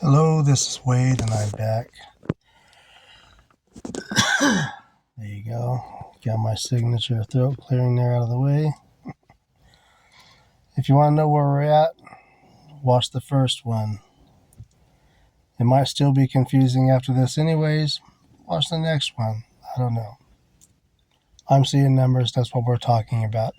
Hello, this is Wade, and I'm back. There you go. Got my signature throat clearing there out of the way. If you want to know where we're at, watch the first one. It might still be confusing after this anyways. Watch the next one. I don't know. I'm seeing numbers. That's what we're talking about.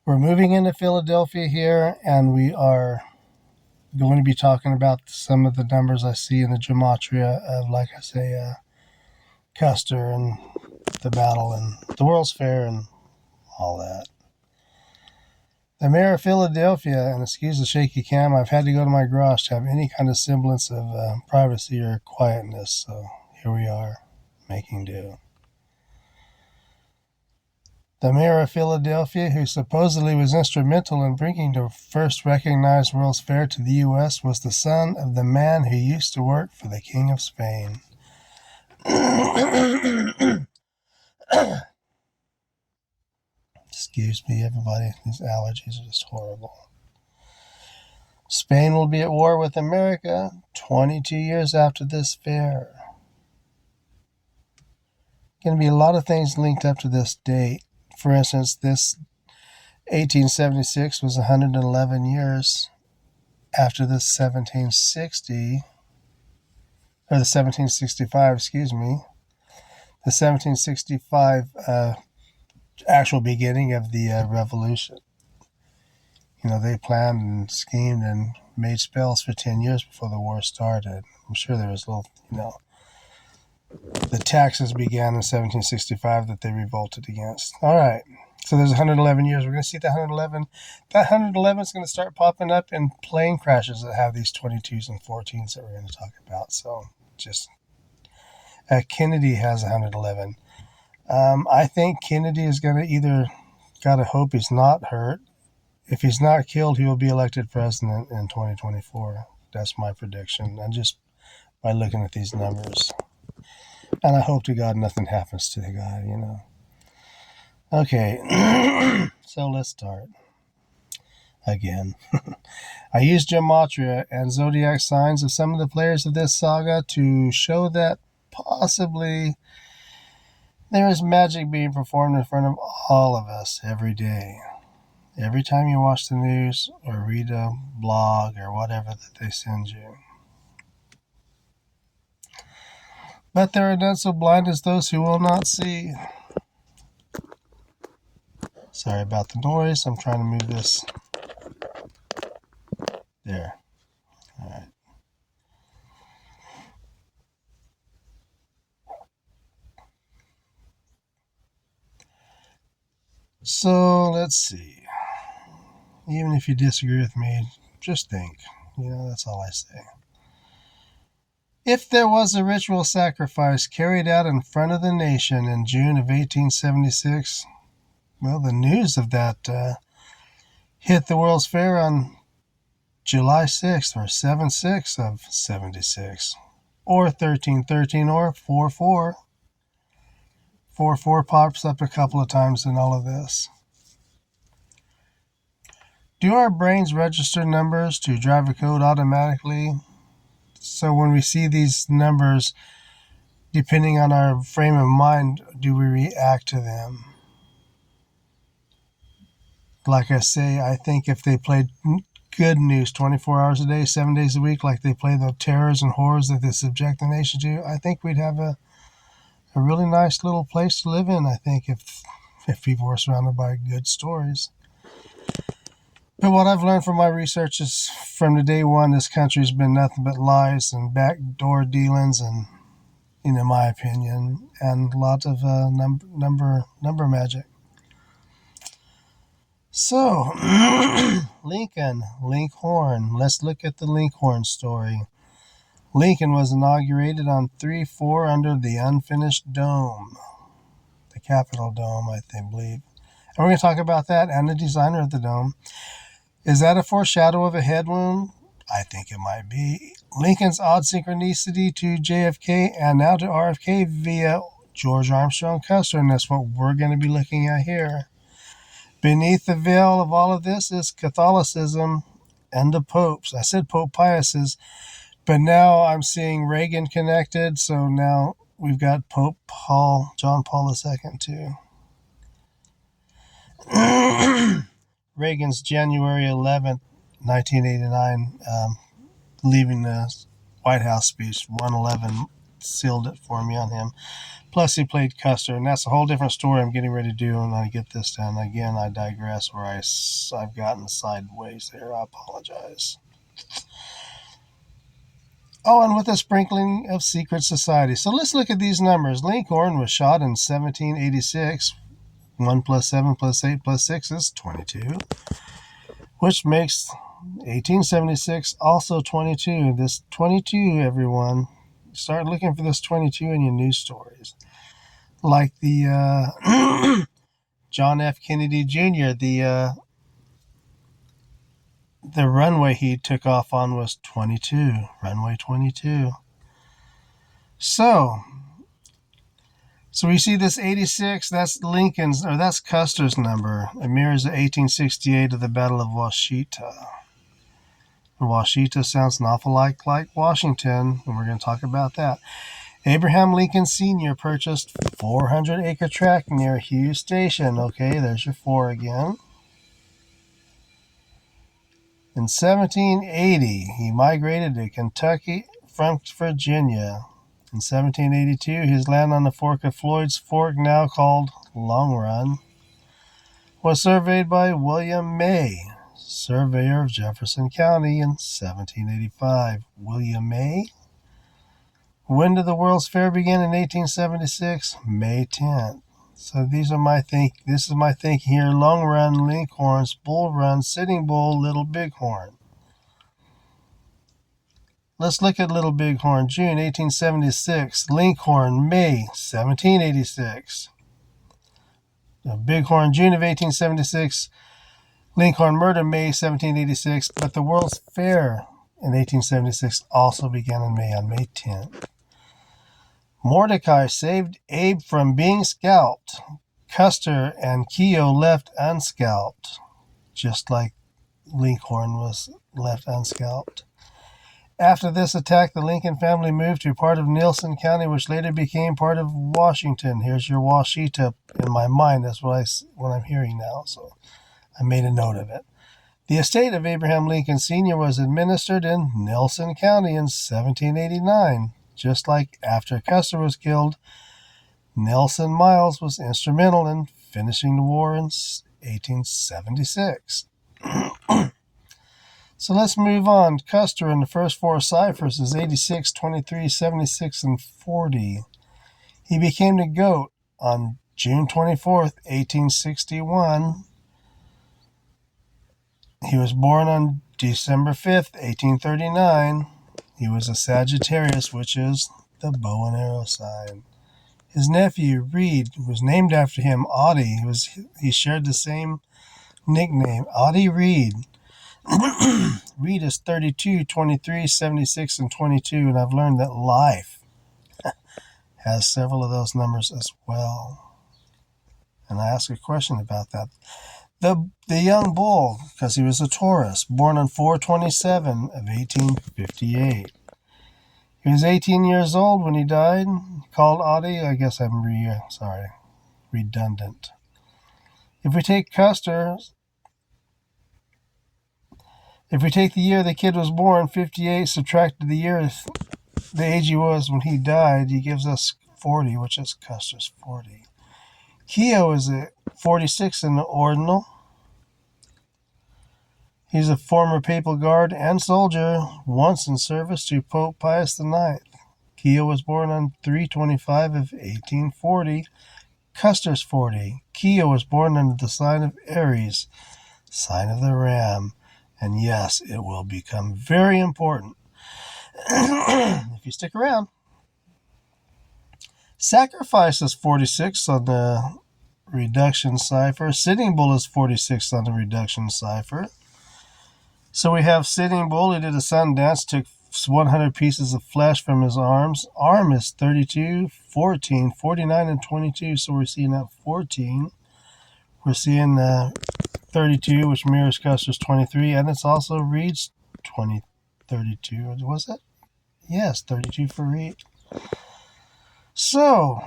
We're moving into Philadelphia here, and we are going to be talking about some of the numbers I see in the gematria of, like I say, Custer and the battle and the World's Fair and all that. The mayor of Philadelphia, and excuse the shaky cam, I've had to go to my garage to have any kind of semblance of privacy or quietness, so here we are, making do. The mayor of Philadelphia, who supposedly was instrumental in bringing the first recognized World's Fair to the U.S., was the son of the man who used to work for the King of Spain. Excuse me, everybody. These allergies are just horrible. Spain will be at war with America 22 years after this fair. Going to be a lot of things linked up to this date. For instance, this 1876 was 111 years after this 1760, or the 1765, excuse me, the 1765 actual beginning of the revolution. You know, they planned and schemed and made spells for 10 years before the war started. I'm sure there was a little, the taxes began in 1765 that they revolted against. All right. So there's 111 years. We're going to see that 111. That 111 is going to start popping up in plane crashes that have these 22s and 14s that we're going to talk about. So just Kennedy has 111. I think Kennedy is going to either, gotta hope he's not hurt. If he's not killed, he will be elected president in 2024. That's my prediction. And just by looking at these numbers. And I hope to God nothing happens to the guy, Okay, so let's start. Again. I used gematria and zodiac signs of some of the players of this saga to show that possibly there is magic being performed in front of all of us every day. Every time you watch the news or read a blog or whatever that they send you. But there are none so blind as those who will not see. Sorry about the noise. I'm trying to move this. There. All right. So let's see. Even if you disagree with me, just think. That's all I say. If there was a ritual sacrifice carried out in front of the nation in June of 1876, well, the news of that hit the World's Fair on July 6th or 7/6 of 76, or 13/13 or 4/4. 4/4 pops up a couple of times in all of this. Do our brains register numbers to drive a code automatically? So when we see these numbers, depending on our frame of mind, do we react to them? Like I say, I think if they played good news 24 hours a day, 7 days a week, like they play the terrors and horrors that they subject the nation to, I think we'd have a really nice little place to live in, I think, if people were surrounded by good stories. But what I've learned from my research is from the day one, this country's been nothing but lies and backdoor dealings and, in my opinion, and lots of number magic. So, Lincoln. Let's look at the Lincoln story. Lincoln was inaugurated on 3/4 under the unfinished dome, the Capitol Dome, I believe. And we're going to talk about that and the designer of the dome. Is that a foreshadow of a head wound? I think it might be. Lincoln's odd synchronicity to JFK and now to RFK via George Armstrong Custer, and that's what we're going to be looking at here. Beneath the veil of all of this is Catholicism and the popes. I said Pope Pius's But now I'm seeing Reagan connected, so now we've got John Paul II too. Reagan's January 11th, 1989, leaving the White House speech. 111 sealed it for me on him. Plus, he played Custer, and that's a whole different story I'm getting ready to do when I get this done. Again, I digress where I've gotten sideways there. I apologize. Oh, and with a sprinkling of secret society. So let's look at these numbers. Lincoln was shot in 1786. 1 plus 7 plus 8 plus 6 is 22, which makes 1876 also 22. This 22, everyone, start looking for this 22 in your news stories. Like the John F. Kennedy Jr., the runway he took off on was 22, runway 22. So we see this 86, that's Lincoln's, or that's Custer's number. It mirrors the 1868 of the Battle of Washita. Washita sounds an awful lot like Washington, and we're going to talk about that. Abraham Lincoln Sr. purchased 400-acre tract near Hughes Station. Okay, there's your 4 again. In 1780, he migrated to Kentucky from Virginia. In 1782, his land on the fork of Floyd's Fork, now called Long Run, was surveyed by William May, surveyor of Jefferson County, in 1785. William May. When did the World's Fair begin? In 1876, May 10th. So this is my thinking here. Long Run, Linkhorns, Bull Run, Sitting Bull, Little Bighorn. Let's look at Little Bighorn. June 1876. Linkhorn, May 1786. Bighorn, June of 1876. Lincoln murder, May 1786. But the World's Fair in 1876 also began in May, on May 10th. Mordecai saved Abe from being scalped. Custer and Keogh left unscalped, just like Lincoln was left unscalped. After this attack, the Lincoln family moved to part of Nelson County, which later became part of Washington. Here's your Washita in my mind. That's what I'm hearing now, so I made a note of it. The estate of Abraham Lincoln Sr. was administered in Nelson County in 1789. Just like after Custer was killed, Nelson Miles was instrumental in finishing the war in 1876. So let's move on. Custer in the first 4 ciphers is 86, 23, 76, and 40. He became the GOAT on June 24th, 1861. He was born on December 5th, 1839. He was a Sagittarius, which is the bow and arrow sign. His nephew, Reed, was named after him, Audie. He shared the same nickname, Audie Reed. Reed is 32, 23, 76, and 22, and I've learned that life has several of those numbers as well. And I asked a question about that. The young bull, because he was a Taurus, born on 4/27 of 1858. He was 18 years old when he died, called Audie. I guess I'm redundant. If we take the year the kid was born, 58, subtracted the age he was when he died, he gives us 40, which is Custer's 40. Keogh is a 46 in the ordinal. He's a former papal guard and soldier, once in service to Pope Pius IX. Keogh was born on 3/25 of 1840. Custer's 40. Keogh was born under the sign of Aries, sign of the ram. And yes, it will become very important if you stick around. Sacrifice is 46 on the reduction cipher. Sitting Bull is 46 on the reduction cipher. So we have Sitting Bull. He did a sun dance, took 100 pieces of flesh from his arms. Arm is 32, 14, 49, and 22. So we're seeing that 14. We're seeing 32, which mirrors Custer's 23, and it's also Reed's 32. Was it? Yes, 32 for each. So,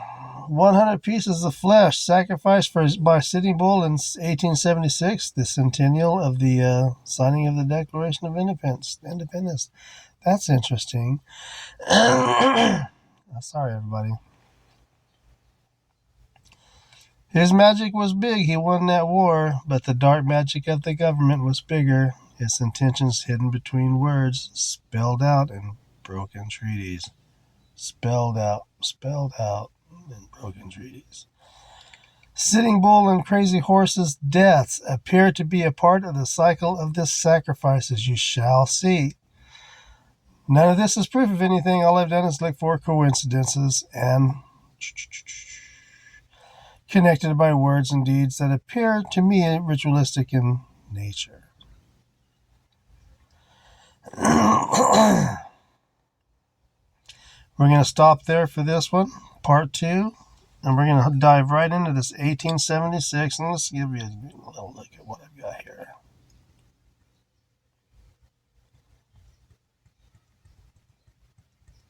100 pieces of flesh sacrificed by Sitting Bull in 1876, the centennial of the signing of the Declaration of Independence. That's interesting. Sorry, everybody. His magic was big. He won that war, but the dark magic of the government was bigger. Its intentions hidden between words, spelled out in broken treaties. Spelled out in broken treaties. Sitting Bull and Crazy Horse's deaths appear to be a part of the cycle of this sacrifice, as you shall see. None of this is proof of anything. All I've done is look for coincidences and connected by words and deeds that appear to me ritualistic in nature. We're going to stop there for this one, part 2, and we're going to dive right into this 1876, and let's give you a little look at what I've got here.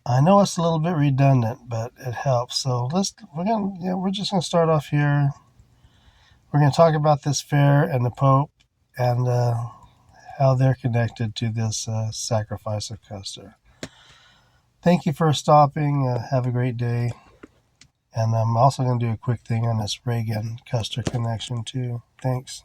I know it's a little bit redundant, but it helps. So we're just gonna start off here. We're gonna talk about this fair and the Pope and how they're connected to this sacrifice of Custer. Thank you for stopping. Have a great day. And I'm also going to do a quick thing on this Reagan Custer connection too. Thanks.